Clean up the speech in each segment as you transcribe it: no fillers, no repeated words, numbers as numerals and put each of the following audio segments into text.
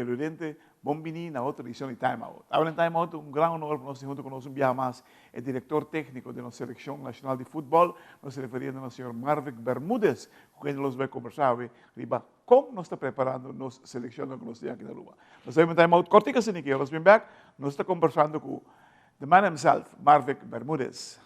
televidente, bombini na outra edição de Time Out. Agora em Time Out, grande honor para nós, junto conosco, um dia mais, é diretor técnico da nossa Seleção Nacional de Futebol, nós se referimos ao senhor Marvick Bermúdez, com quem nós vamos conversar, riba, como nós estamos preparando nossa seleção que nós temos aqui na Aruba. Nós estamos em Time Out, cortica sem ninguém, nós vamos back, nós estamos conversando com the man himself, Marvick Bermúdez.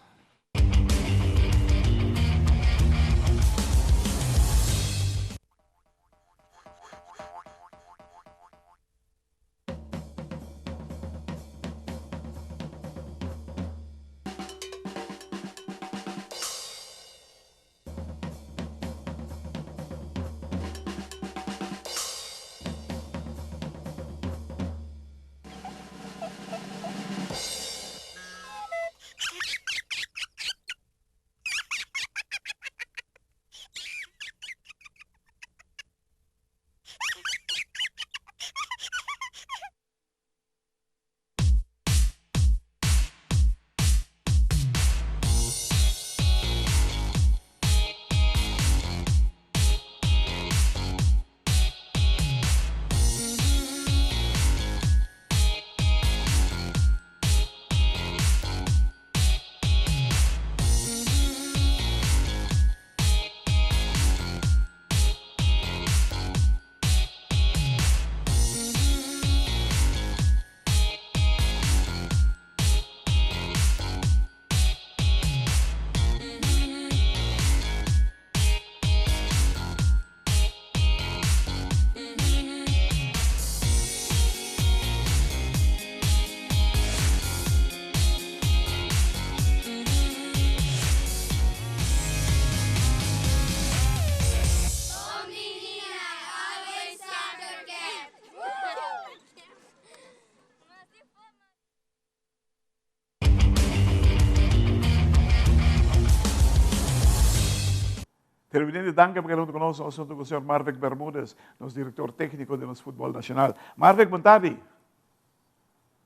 Televidente, danke por junto conosco, nós estamos com o senhor Marvick Bermúdez, nosso diretor técnico do nosso futebol nacional. Marvick, boa tarde.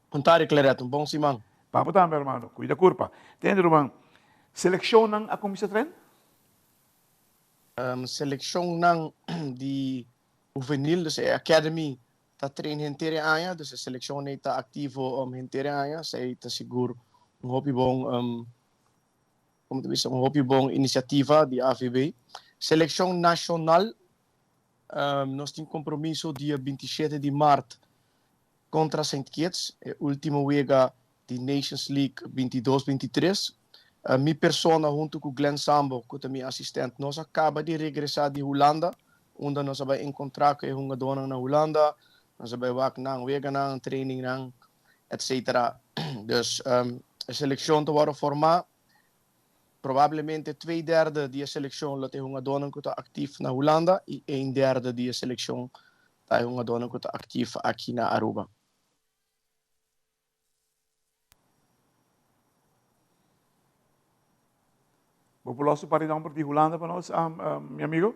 Boa tarde, Clareto. Bom, Simão. Papo também, irmão. Cuida curpa. Entende, irmão? Selecionam a comissão treino? Selecionam de juvenil, dus a academy, está treinando inteira aia, dus a seleção está ativo inteira aia, sei está seguro hobby bom, como tu disse, hobby bom iniciativa de AVB. Seleção nacional, nós temos compromisso dia 27 de março contra Saint Kitts, última wega de Nations League 22-23. Minha persona junto com Glenn Sambo, que é meu assistente, nós acaba de regressar de Holanda, onde nós vamos encontrar com uma dona na Holanda, nós vamos werken na wega na training na, etc. Dus a seleção te worden formar, provavelmente 2/3 da seleção lá tem uma dona que está ativa na Holanda e 1/3 da seleção tem uma dona que está ativa aqui na Aruba. População para dar de Holanda para nós, meu amigo?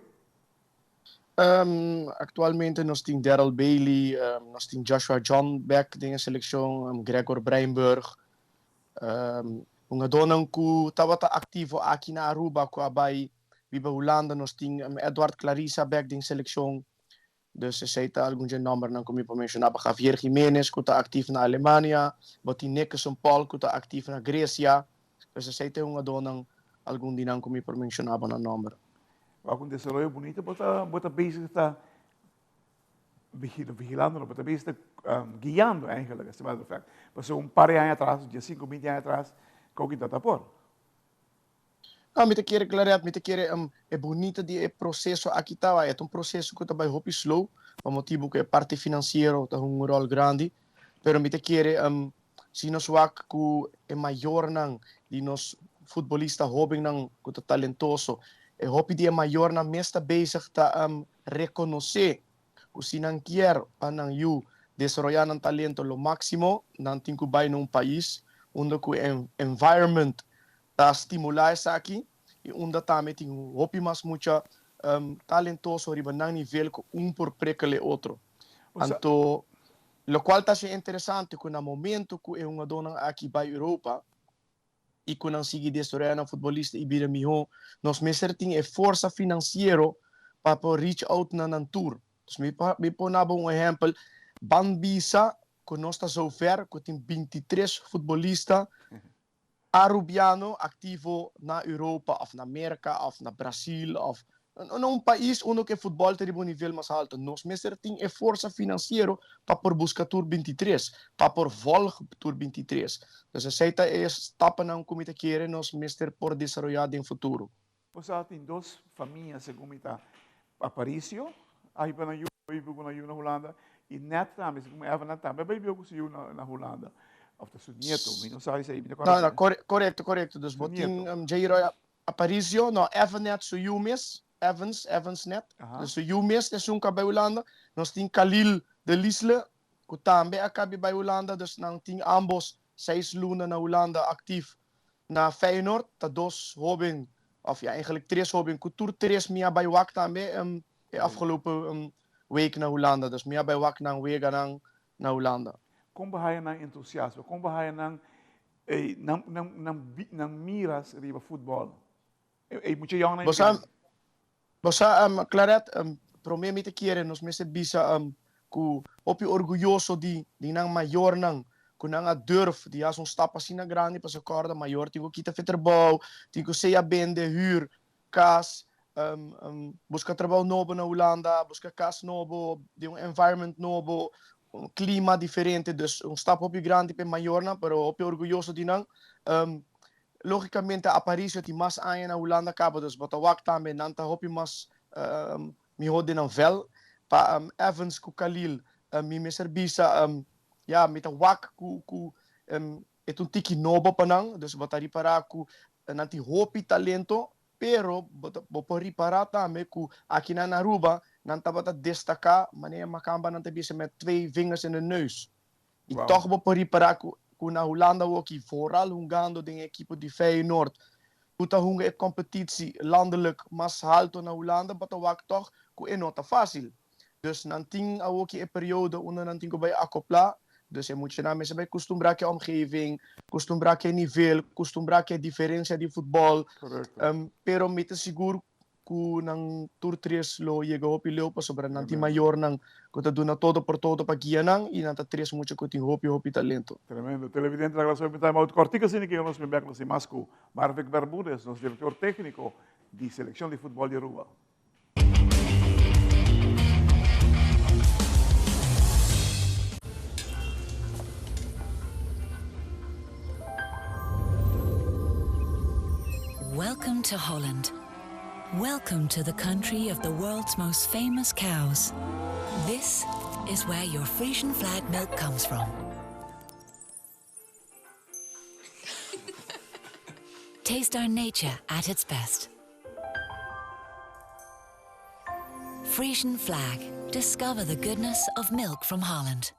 Actualmente nós temos Daryl Bailey, nós temos Joshua John Beck na seleção, Gregor Breinburg, uma dona que estava ativo aqui na Aruba, que vai viva Holanda, nós temos Edward Clarissa Beck na seleção, dus ze zei algum nummer não como eu mencionava Javier Jiménez que está ativo na Alemanha, Botin Nickerson Paul que está ativo na Grécia, dus ze zei uma dona algum dia não como eu mencionava no número. Algum desarrollo bonito, bota bezig está vigilando, bota bezig guiando eigenlijk, as a matter of fact. Passou par de anos atrás, 5, 20 anos atrás, como que está por? Me quer clarear, me quer é bonito de processo aqui tá, é um processo que também hop slow, por motivo que a parte financeira tem rol grande, pero me quer se nós wak que é maior não de nós futebolista hobby não que tá talentoso, é hobby de maior na mesta bezig tá reconhecer que se não quer para you desarrollar um talento lo máximo, não tem que vai num país onde o environment está estimular isso aqui e onde também tem hobby mais muito talentoso riba num nível que por precale outro. Então, lo qual está sendo interessante que no momento que é uma dona aqui para a Europa e que não sigue desarrollar um futebolista e vira melhor, nós mesmo temos força financeira para reach out na tour. Dus me pon um exemplo, Banbisa, que nós está zover, que tem 23 futbolistas arubiano ativo na Europa, ou na América, ou na Brasil, ou num país onde o futebol tem um nível mais alto. Nós mesmo tem esforço financeiro para por buscar Tour 23, para por volg Tour 23. Então, essa é a etapa na comitê que nós mesmo por desenvolver em futuro. Você tem duas famílias, segundo está Aparicio, aí para na na Holanda, e net também, como Eva net também, vai ver que na Holanda. Of de seu nieto, não sabe se aí, não, correto. Dus botin Jairo Aparicio, no Evanet su Evans net. Dus su Yumes de sunka bij Holanda. Nós tem Khalil de Lisle, que também acaba bij Holanda, dus nang tem ambos 6 luna na Holanda actief na Feyenoord. Dat dos hobing, of ja, eigenlijk 3 hobing, cultuur 3 mia bij Wak também afgelopen week na Holanda. Dus mia bij Wak nang wega na Holanda. Como bahaya ng entusiasmo, como bahaya ng miras riba futebol. Muito jong na Bosa, Claret, problema te quiere, nos meses bisa, ku opi orgulloso di nang mayor nang, ku nang a durf, di as un stap assim na grande, pa sa corda mayor, tigo kita veterbouw, tigo seja bende, huur, kas, busca trabalho novo na Holanda, busca kas novo, de um environment novo, um clima diferente, dus um stap opi grande pe mayor na, pero opi orgulloso di nang, logicamente Aparicio ti mas aya na Holanda cabo dus botawak também nanta hopi mas mi hode nan vel pa Evans ku Khalil mi meser bisa ja mit wak ku et un tiki nobo panang dus botari para ku nanti hopi talento pero bopori para também ku aqui na Aruba nanta bota destacar maneira makamba nanta bisa met 2 vingers in de neus e toch bopori para ku na Holanda ook vooral jogando de equipe de Feyenoord. Puta hunga e competitie landelijk mas alto na Holanda, maar dat toch ku é nota fácil. Dus nanting ook e periode onder nanting ko bij acopla. Dus je moet je na mensen bij costumbrar que omgeving, costumbrar que nível, costumbrar que diferença de futebol. Pero met seguro ku nang Tour 3 lo llega op ileo pa sobra nanti mayor nang kuta duna todo por todo pa guia nang e nanta 3 mucho kuting hopi talento. Tremendo. Televidente da relação de time out cortica assim que nós bebemos nós mais com Marvek Bermúdez, nosso diretor técnico de seleção de futebol de Aruba. Welcome to Holland. Welcome to the country of the world's most famous cows. This is where your Frisian flag milk comes from. Taste our nature at its best. Frisian flag. Discover the goodness of milk from Holland.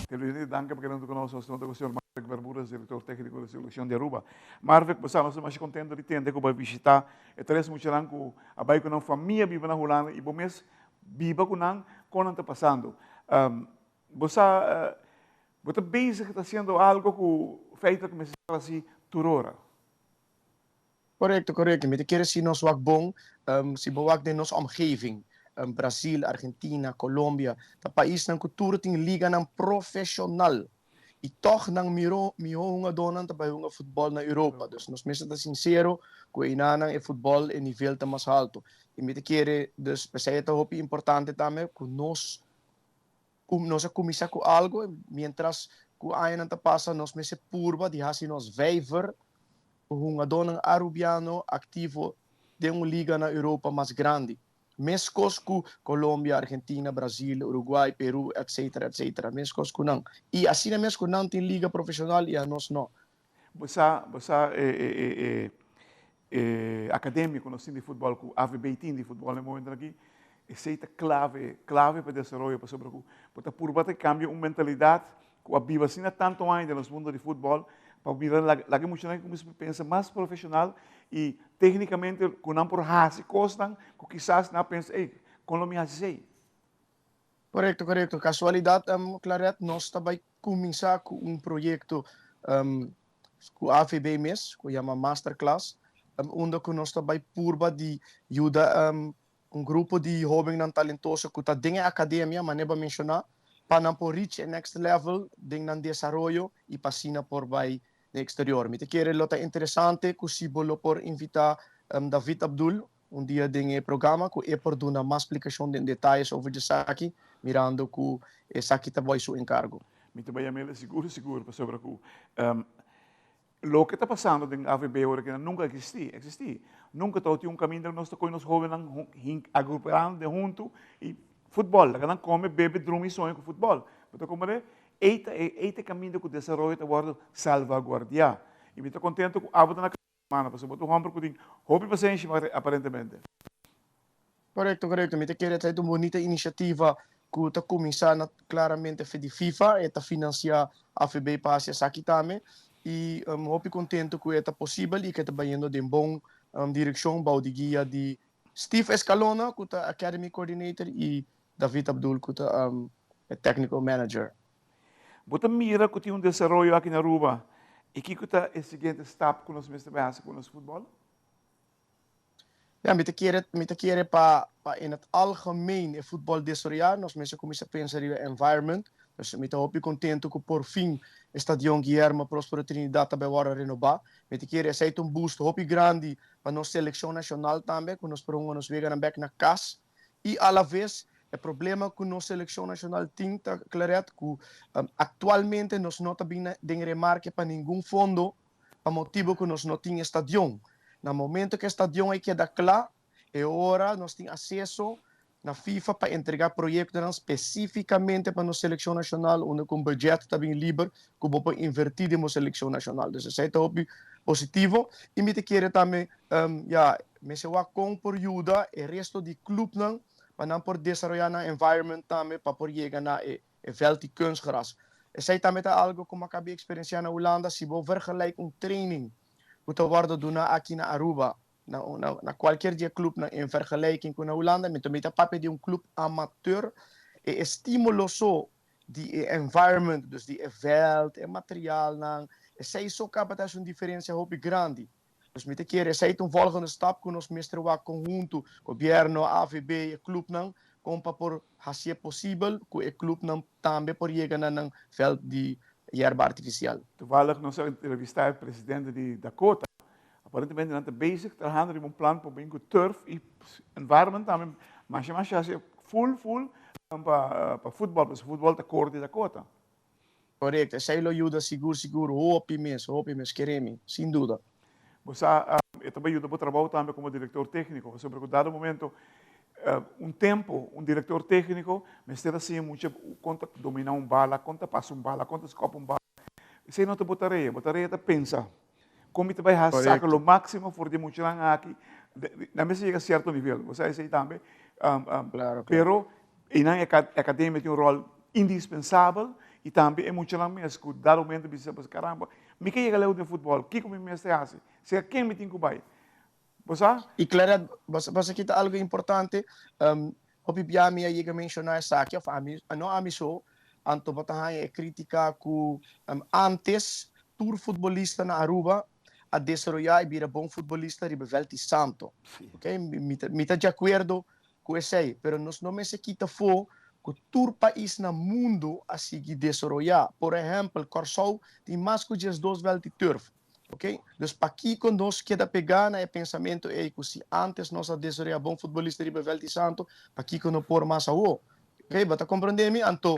Televidente, danke por querendo conosco, o senhor Marvek Bermúdez, diretor técnico da seleção de Aruba. Marvek, nós estamos mais contentes de ter que vai visitar. E três muito lang que a bai com a família vive na Holanda e bom mês viva com não quando está passando. Você bezig está sendo algo que feito que me assim turora. Correcto. Met de keren zien nos wak bom, si bewak de nos omgeving. Brasil, Argentina, Colombia, dat país ng kultura ting liga ng professional. E toch nang miro hunga donan tabay hunga futbol na Europa. Dus nos mesa ta sincero, ku inanang e futbol e nivel ta mas alto. E mite quiere, dus pesaya ta hopi importante tame, ku nos kumisa ku algo, mientras ku ayan ta pasa, nos mesa purba, di hasi nos vijver, ku hunga donan arubiano, activo de liga na Europa mas grande. Mescos com Colômbia, Argentina, Brasil, Uruguai, Peru, etc. Mescos com não. E assim é mesmo não tem liga profissional e a nós não. Você acadêmico no de futebol, com AVB de futebol no momento aqui, é clave para o desenvolvimento, para sobre porque por bater cambia uma mentalidade que a viva assim tanto ainda no mundo de futebol, para virar lá que muita gente pensa mais profissional e tecnicamente com não por hasi costam, que quizás não pensa, como me hace. Correto. Casualidade, Claret, nós também começar com projeto com a AVB mesmo, que chama Masterclass, onde nós também purba de ajuda grupo de jovens nan talentoso que tá dentro da academia, mas nem para mencionar, para não reach the next level, dentro do desenvolvimento e passina por vai no exterior. Me te quero lota interessante que se bolo por invitar David Abdul dia dentro do programa que é por dar mais explicação de detalhes sobre o Saki, mirando que Saki também seu encargo. Me te vai a seguro sobre o lo que está passando em AVB agora que nunca existia. Nunca tinha caminho de nós com os jovens agrupando junto e futebol. Que não come, bebe, dorme e sonha com futebol. Então, como é, este caminho que o desenvolvimento agora salvaguardia. E me estou contente com a avó na semana, porque eu estou com hobby paciência, aparentemente. Correto. Me te quero ter uma bonita iniciativa que está começando claramente a FIFA, está financiar a AVB para essa aqui também. E estou contente que é possível e que está indo de boa direção, para de guia de Steve Escalona, que é Academy Coordinator, e David Abdul, que é Technical Manager. Você mira que tem desenvolvimento aqui na Aruba e que é o seguinte step que nós estamos com o futebol? Ja, me te quero para in het algemeen voetbal desarrollar, nós mesmo começamos a pensar em environment. Dus me te hoop contento que por fim o Stadion Guilherme Próspero Trinidad também vai renovar. Me te quero aceitar boost hoop grande para nossa seleção nacional também, que nós nos vegan back na casa. E à la vez o problema que nossa seleção nacional tem, claret, que atualmente nós não temos remarque para nenhum fundo, para motivo que nós não temos estadion. No momento que o estadion aí queda claro, é hora nós temos acesso na FIFA para entregar projetos especificamente para a seleção nacional, onde com budget está bem livre, que vou invertir na seleção nacional. Então, isso é positivo. E me quero também, me se com por ajuda o resto do clube, para não por desenvolver na environment também, para por chegar na veld de kunstgras. Isso é também algo que eu acabei de experienciar na Holanda, se vou vergelijken training, que eu vou dar aqui na Aruba. Na qualquer dia clube em vergelijking com a Holanda, met een papel de club amateur, e estímulo só de environment, dus die veld, e materiaal, e zij zo capaz een diferença hoop grande. Dus met een keer, zij een volgende stap que nós mestre wa conjunto, governo, AVB, e club como para fazer possível que o clube também por chegar na veld de erva artificial. Toevallig nós entrevistar o presidente de Dakota. Aparentemente não está bezig, trabajando em plan para bem com turf e environment também, mas full para futebol, porque o futebol está corte da cota. Correto, isso aí ajuda seguro, hope mesmo, queremos, sem dúvida. Você também ajuda para o trabalho também como diretor técnico, sobre que dado momento, tempo, diretor técnico, mas ter assim, muito, conta dominar bala, conta passa bala, conta escopa bala. Isso aí não tem botareia está pensa. Como te vai fazer o máximo for de muito aqui, na mesa chega a certo nível, você sei também, claro. Pero na academia tem rol indispensável e também é muito lá mesmo, dado momento de pensar, caramba, me que chega lá de futebol, que como me está assim, se quem me tem que vai, você? E claro, você quita algo importante, o Bibiami chega a mencionar essa aqui, não a mim só, anto batahan é crítica que antes tour futebolista na Aruba a desarrollar e virar bom futebolista de Velti Santo. Okay? Me está de acordo com isso aí, mas nós não me se quita for que todo país no mundo a seguir desarrollar. Por exemplo, Corsol tem mais que 2 Velti turf. Okay? Então, para aqui que nós queda pegar no pensamento é que se antes nós a desarrollar bom futebolista de Velti Santo, para aqui que não por mais a o. Ok, você compreende-me? Então,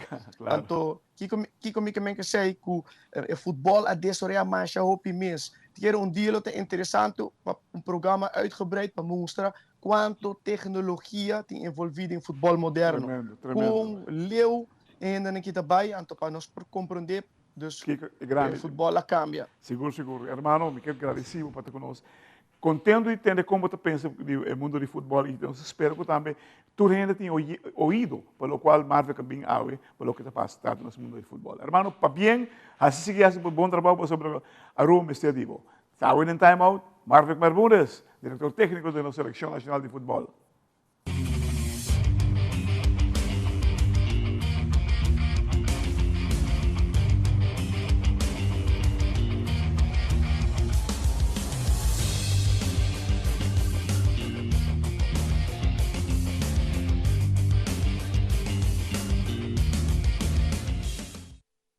que comigo que sei que o futebol a desarrollar mais a hoop mês. Quero dia interessante, programa uitgebreid para mostrar quanto tecnologia tem envolvida em futebol moderno. Tremendo. Com leu ainda não kita vai, então para nós compreender, dus o futebol a cambia. Seguro. Hermano, me quero agradecido para estar conosco. Contendo e entender como você pensa no mundo de futebol, então espero que também tu ainda tenha ouvido, pelo qual Marvel também ouve, pelo que está passando no mundo de futebol. Hermano, para bem, assim que hace bom trabalho sobre a Roma Estadivo. Está em time out, Marvel Bermúdez, diretor técnico da Seleção Nacional de Futebol.